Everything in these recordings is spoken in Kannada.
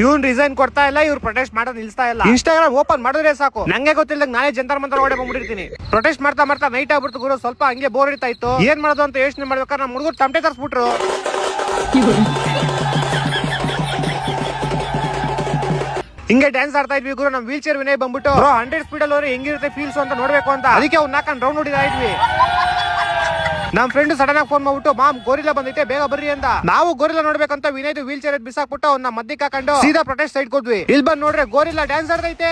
ಇವ್ನ್ ರಿಸೈನ್ ಕೊಡ್ತಾ ಇಲ್ಲ, ಇವ್ರು ಪ್ರೊಟೆಸ್ಟ್ ಮಾಡೋದು ನಿಲ್ಸ್ತಾ ಇಲ್ಲ. ಇನ್ಸ್ಟಾಗ್ರಾಮ್ ಓಪನ್ ಮಾಡಿದ್ರೆ ಸಾಕು, ನಂಗೆ ಗೊತ್ತಿಲ್ಲ ನಾನೇ ಜಂತರ್ ಮಂತರ ಒಡೆ ಬಂದ್ಬಿಟ್ಟಿರ್ತೀನಿ. ಪ್ರೊಟೆಸ್ಟ್ ಮಾಡ್ತಾ ಮಾಡ್ತಾ ನೈಟ್ ಆಗ್ಬಿಡ್ತು ಗುರು. ಸ್ವಲ್ಪ ಹಂಗೆ ಬೋರ್ ಇರ್ತಾ ಇತ್ತು, ಏನ್ ಮಾಡೋದು ಅಂತ ಯೋಚನೆ ಮಾಡ್ಬೇಕಾದ್ರೆ ನಮ್ಮ ಹುಡುಗರು ತಮಟೆ ತರಿಸ್ಬಿಟ್ರು. ಹಿಂಗೆ ಡ್ಯಾನ್ಸ್ ಆಡ್ತಾ ಇದ್ವಿ ಗುರು. ನಮ್ ವೀಲ್ ಚೇರ್ ವಿನಯ್ ಬಂದ್ಬಿಟ್ಟು 100 ಸ್ಪೀಡ್ ಅಲ್ಲಿ ಹೆಂಗಿರುತ್ತೆ ಫೀಲ್ಸ್ ಅಂತ ನೋಡ್ಬೇಕು ಅಂತ, ಅದಕ್ಕೆ ಅವ್ನ ನಾಲ್ಕು ರೌಂಡ್ ಹೊಡಿತಾ ಇದ್ವಿ. ನಮ್ ಫ್ರೆಂಡ್ ಸಡನ್ ಆಗಿ ಫೋನ್ ಮಾಡ್ಬಿಟ್ಟು, ಮಾಮ್ ಗೋರಿಲ್ಲಾ ಬಂದೈತೆ ಬೇಗ ಬರ್ರಿ ಅಂತ. ನಾವು ಗೋರಿಲ್ಲಾ ನೋಡ್ಬೇಕಂತ ವಿನಯ್ ವೀಲ್ ಚೇರ್ ಬಿಸಾಕ್ಬಿಟ್ಟು ಅವ್ನ ಮಧ್ಯಕ್ಕೆ ಹಾಕೊಂಡು ಸೀದಾ ಪ್ರೊಟೆಸ್ಟ್ ಸೈಡ್ ಹೋದ್ವಿ. ಇಲ್ಲಿ ಬಂದ್ ನೋಡ್ರೆ ಗೋರಿಲ್ಲಾ ಡ್ಯಾನ್ಸ್ ಆಡ್ತೈತೆ.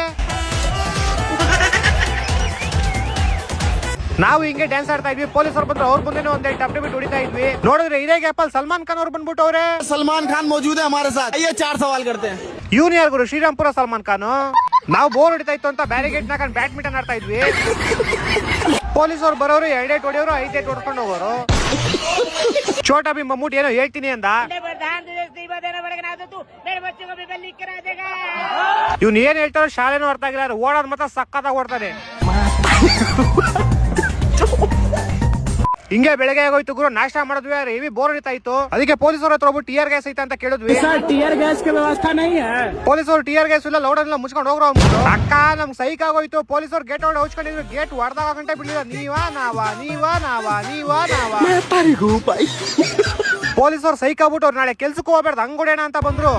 ನಾವು ಹಿಂಗೆ ಡ್ಯಾನ್ಸ್ ಆಡ್ತಾ ಇದ್ವಿ. ಪೊಲೀಸರು ಬಂದ್ರು, ಅವ್ರು ಬಂದೇನೋ ಒಂದ್ ಟಪ್ ಬಿಟ್ಟು ಹೊಡಿತಾ ಇದ್ವಿ. ನೋಡಿದ್ರೆ ಇದೇ ಗ್ಯಾಪ್ ಅಲ್ಲಿ ಸಲ್ಮಾನ್ ಖಾನ್ ಅವ್ರು ಬಂದ್ಬಿಟ್ಟು ಅವ್ರೆ सलमान खान मौजूद है हमारे साथ, ये 4 सवाल करते हैं. ಇವ್ನು ಯಾರು ಗುರು? ಶ್ರೀರಾಮ್ಪುರ ಸಲ್ಮಾನ್ ಖಾನ್. ನಾವು ಬೋರ್ ಹೊಡಿತಾ ಇತ್ತು ಅಂತ ಬ್ಯಾರಿಗೇಡ್ ನಾಕೊಂಡು ಬ್ಯಾಡ್ಮಿಂಟನ್ ಆಡ್ತಾ ಇದ್ವಿ. ಪೊಲೀಸರು ಬರೋರು 2 ಏಟ್ ಹೊಡೆಯೋರು 5 ಏಟ್ ಹೊಡ್ಕೊಂಡು ಹೋಗೋರು. ಛೋಟಾ ಭೀಮ್ ಮಮ್ಮೂಟಿ ಏನೋ ಹೇಳ್ತೀನಿ ಅಂದ. ಇವ್ನು ಏನ್ ಹೇಳ್ತಾರೋ ಶಾಲೆನೂ ಅರ್ಥ ಆಗಿಲ್ಲ. ಓಡೋದ್ ಮಾತ್ರ ಸಕ್ಕತ್ತಾಗಿ ಓಡ್ತಾನೆ. ಹಿಂಗೆ ಬೆಳಗ್ಗೆ ಆಗೋಯ್ತು ಗುರು. ನಾಷ್ಟ ಮಾಡಿದ್ವಿ, ಹೆವಿ ಬೋರ್ ಹೊಡಿತಾ ಇತ್ತು. ಅದಕ್ಕೆ ಪೊಲೀಸರು ಹತ್ರ ಹೋಗ್ಬಿಟ್ಟು ಟಿಯರ್ ಗ್ಯಾಸ್ ಐತೆ ಅಂತ ಕೇಳಿದ್ವಿ. ಟಿಯರ್ ಗ್ಯಾಸ್ ವ್ಯವಸ್ಥೆ ನೈ ಪೊಲೀಸರು ಟಿಯರ್ ಗ್ಯಾಸ್ ಇಲ್ಲ ಲೌಡ್ ಎಲ್ಲ ಮುಚ್ಕೊಂಡು ಹೋಗ್ರೋ ಅಕ್ಕ. ನಮ್ಗೆ ಸೈಕ್ ಆಗೋಯ್ತು. ಪೊಲೀಸರು ಗೇಟ್ ಒಳಗೆ ಹಚ್ಕೊಂಡಿದ್ರು. ಗೇಟ್ ಹೊಡೆದಾಗ ಗಂಟೆ ಬಿಡಲಿಲ್ಲ. ನೀವಾ ನಾವಾ. ಪೊಲೀಸರು ಸೈಕ್ ಆಗ್ಬಿಟ್ಟು ಅವ್ರು ನಾಳೆ ಕೆಲ್ಸಕ್ಕೆ ಹೋಗ್ಬಾರ್ದು ಹಂಗೊಡೇಣ ಅಂತ ಬಂದ್ರು.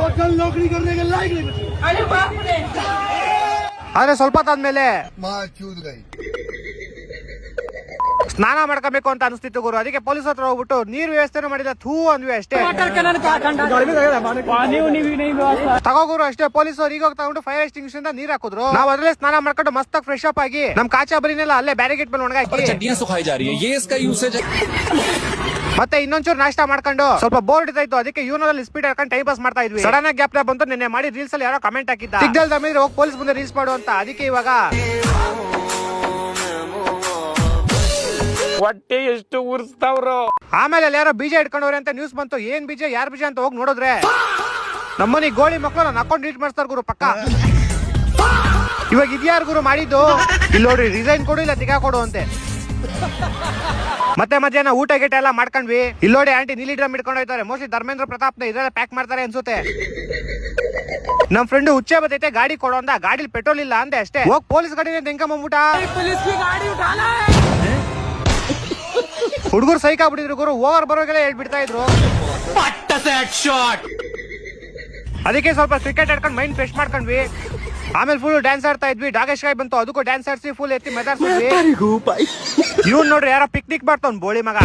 ಆದ್ರೆ ಸ್ವಲ್ಪ ಹೊತ್ತಾದ್ಮೇಲೆ ಸ್ನಾನ ಮಾಡ್ಕೋಬೇಕು ಅಂತ ಅನಿಸ್ತಿತ್ತು ಗುರು. ಅದಕ್ಕೆ ಪೊಲೀಸ್ ಹತ್ರ ಹೋಗ್ಬಿಟ್ಟು ನೀರ್ ವ್ಯವಸ್ಥೆ ಮಾಡಿದ ಥೂ ಅಂದ್ವಿ ಅಷ್ಟೇ. ತಗೋ ಗುರು ಅಷ್ಟೇ. ಪೊಲೀಸರು ಈಗ ತಗೊಂಡು ಫೈರ್ ಎಕ್ಸ್ಟಿಂಗ್ವಿಷರ್ ಇಂದ ನೀರ್ ಹಾಕಿದ್ರು. ನಾವ್ ಅದ್ರಲ್ಲೇ ಸ್ನಾನ ಮಾಡ್ಕೊಂಡು ಮಸ್ತ್ ಫ್ರೆಶ್ ಅಪ್ ಆಗಿ ನಮ್ ಕಾಚಾ ಬರಿನೆಲ್ಲ ಅಲ್ಲೇ ಬ್ಯಾರಿಗೇಟ್ ಮೇಲೆ ಒಣಗಾಕಿ ಮತ್ತೆ ಇನ್ನೊಂಚೂರು ನಾಷ್ಟ ಮಾಡ್ಕೊಂಡು ಸ್ವಲ್ಪ ಬೋರ್ ಹಿಡಿತಾ ಇತ್ತು. ಅದಕ್ಕೆ ಯೂನಲ್ಲಿ ಸ್ಪೀಡ್ ಹಾಕೊಂಡು ಟೈಮ್ ಪಾಸ್ ಮಾಡ್ತಾ ಇದ್ವಿ. ಸಡನ್ ಆಗಿ ಗ್ಯಾಪ್ ಬಂತು. ನಿನ್ನೆ ಮಾಡಿ ರೀಲ್ಸ್ ಅಲ್ಲಿ ಯಾರೋ ಕಮೆಂಟ್ ಹಾಕಿದ್ದ, ಸಿಗ್ನಲ್ ದಮ್ಮಿದ್ರೆ ಹೋಗಿ ಪೊಲೀಸ್ ಮುಂದೆ ರೀಲ್ಸ್ ಮಾಡು ಅಂತ. ಅದಕ್ಕೆ ಇವಾಗ ಹೊಟ್ಟೆ ಎಷ್ಟು ಉರ್ಸ್ತಾವ್ರು. ಆಮೇಲೆ ಅಲ್ಲಿ ಯಾರೋ ಬೀಜ ಇಟ್ಕೊಂಡವ್ರೆ ಅಂತ ನ್ಯೂಸ್ ಬಂತು. ಏನ್ ಬೀಜ ಯಾರ್ ಬೀಜ ಅಂತ ಹೋಗಿ ನೋಡಿದ್ರೆ ನಮ್ಮನಿ ಗೋಳಿ ಮಕ್ಕಳು ನನ್ನ ಅಕೌಂಟ್ ಡಿಲೀಟ್ ಮಾಡಿಸ್ತಾರ ಗುರು ಪಕ್ಕ. ಇವಾಗ ಇದ್ಯಾರು ಗುರು ಮಾಡಿದ್ದು? ಇಲ್ಲಿ ನೋಡ್ರಿ, ರಿಸೈನ್ ಕೊಡು ಇಲ್ಲ ತಿಗಾ ಕೊಡು ಅಂತೆ. ಮತ್ತೆ ಮಧ್ಯಾಹ್ನ ಊಟ ಗೀಟ ಎಲ್ಲ ಮಾಡ್ಕೊಂಡ್ವಿ. ಇಲ್ಲಿ ನೋಡಿ ಆಂಟಿ ನೀಲಿ ಡ್ರಮ್ ಇಟ್ಕೊಂಡು ಹೋಯ್ತಾರೆ. ಮೋಸ್ಟ್ಲಿ ಧರ್ಮೇಂದ್ರ ಪ್ರತಾಪ್ ಇದೆಲ್ಲ ಪ್ಯಾಕ್ ಮಾಡ್ತಾರೆ ಅನ್ಸುತ್ತೆ. ನಮ್ ಫ್ರೆಂಡ್ ಹುಚ್ಚೆ ಬತ್ತೈತೆ ಗಾಡಿ ಕೊಡೋ ಅಂತ. ಗಾಡಿಲಿ ಪೆಟ್ರೋಲ್ ಇಲ್ಲ ಅಂದೆ ಅಷ್ಟೇ. ಹೋಗ್ ಪೊಲೀಸ್ ಗಾಡಿ ತೆಂಕಂಬಿಟ್ಟ. ಹುಡುಗರು ಸೈಕ್ ಆಗ್ಬಿಟ್ಟಿದ್ರು ಗುರು. ಓವರ್ ಬರೋಗೆಲ್ಲ ಹೇಳ್ಬಿಡ್ತಾ ಇದ್ರು. ಅದಕ್ಕೆ ಸ್ವಲ್ಪ ಕ್ರಿಕೆಟ್ ಆಡ್ಕೊಂಡು ಮೈಂಡ್ ಫ್ರೆಶ್ ಮಾಡ್ಕೊಂಡ್ವಿ. ಆಮೇಲೆ ಫುಲ್ ಡ್ಯಾನ್ಸ್ ಆಡ್ತಾ ಇದ್ವಿ. ಡಾಗೇಶ್ ಕಾಯ್ ಬಂತು, ಅದಕ್ಕೂ ಡ್ಯಾನ್ಸ್ ಆಡ್ಸಿ ಫುಲ್ ಎತ್ತಿ ಮೆದಾರ್ಸಿದ್ವಿ. ಇವ್ನು ನೋಡ್ರಿ ಯಾರೋ ಪಿಕ್ನಿಕ್ ಮಾಡ್ತಾವ್ ಬೋಳಿ ಮಗ.